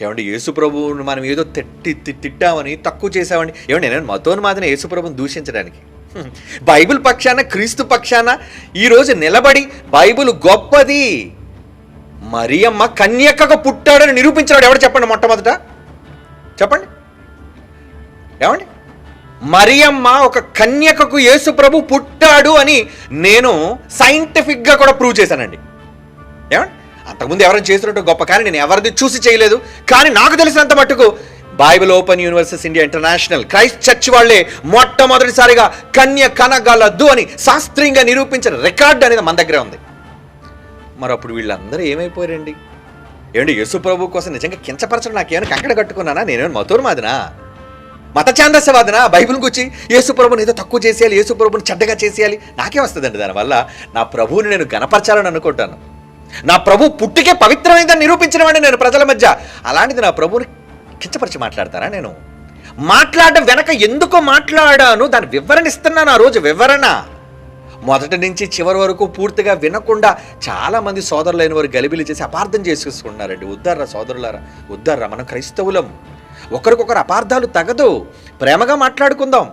ఏమండి యేసు ప్రభువుని మనం ఏదో తిట్టామని, తక్కువ చేసామని, ఏమండి నేను మతోన్మాదిన యేసు ప్రభుని దూషించడానికి, బైబిల్ పక్షాన, క్రీస్తు పక్షాన ఈరోజు నిలబడి బైబిల్ గొప్పది, మరియమ్మ కన్యకగా పుట్టాడని నిరూపించాడు ఎవడు చెప్పండి? మొట్టమొదట చెప్పండి ఏమండి? మరియమ్మ ఒక కన్యకకు యేసు ప్రభు పుట్టాడు అని నేను సైంటిఫిక్గా కూడా ప్రూవ్ చేశానండి. ఏమండి? అంతకుముందు ఎవరైనా చేసినట్టు గొప్ప, కానీ నేను ఎవరిది చూసి చేయలేదు. కానీ నాకు తెలిసినంత మట్టుకు Bible open universities India international Christ church వాళ్ళే మొట్టమొదటిసారిగా కన్య కనగలదు అని శాస్త్రీయంగా నిరూపించిన రికార్డు అనేది మన దగ్గరే ఉంది. మరి అప్పుడు వీళ్ళందరూ ఏమైపోయారండి? ఏమండి యేసు ప్రభు కోసం నిజంగా కించపరచడం నాకేమైనా కంకణ కట్టుకున్నానా? నేనేమైనా మతోన్మాదినా, మత ఛాందస్యవాదనా? బైబిల్ గురించి యేసు ప్రభుని ఏదో తక్కువ చేసేయాలి, యేసు ప్రభుని చెడ్డగా చేసేయాలి, నాకే వస్తుందండి. దానివల్ల నా ప్రభువుని నేను గణపరచాలని అనుకుంటాను. నా ప్రభు పుట్టికే పవిత్రమైనదని నిరూపించిన వాడిని నేను ప్రజల మధ్య. అలాంటిది నా ప్రభువుని కించపరిచి మాట్లాడతారా? నేను మాట్లాడడం వెనక ఎందుకో మాట్లాడాను, దాని వివరణ ఇస్తున్నాను. ఆ రోజు వివరణ మొదటి నుంచి చివరి వరకు పూర్తిగా వినకుండా చాలామంది సోదరులైన వారు గలిబిలి చేసి అపార్థం చేసుకుంటున్నారండి. ఉద్దారా సోదరులారా, ఉద్దారా. మనం క్రైస్తవులం, ఒకరికొకరు అపార్థాలు తగదు, ప్రేమగా మాట్లాడుకుందాం.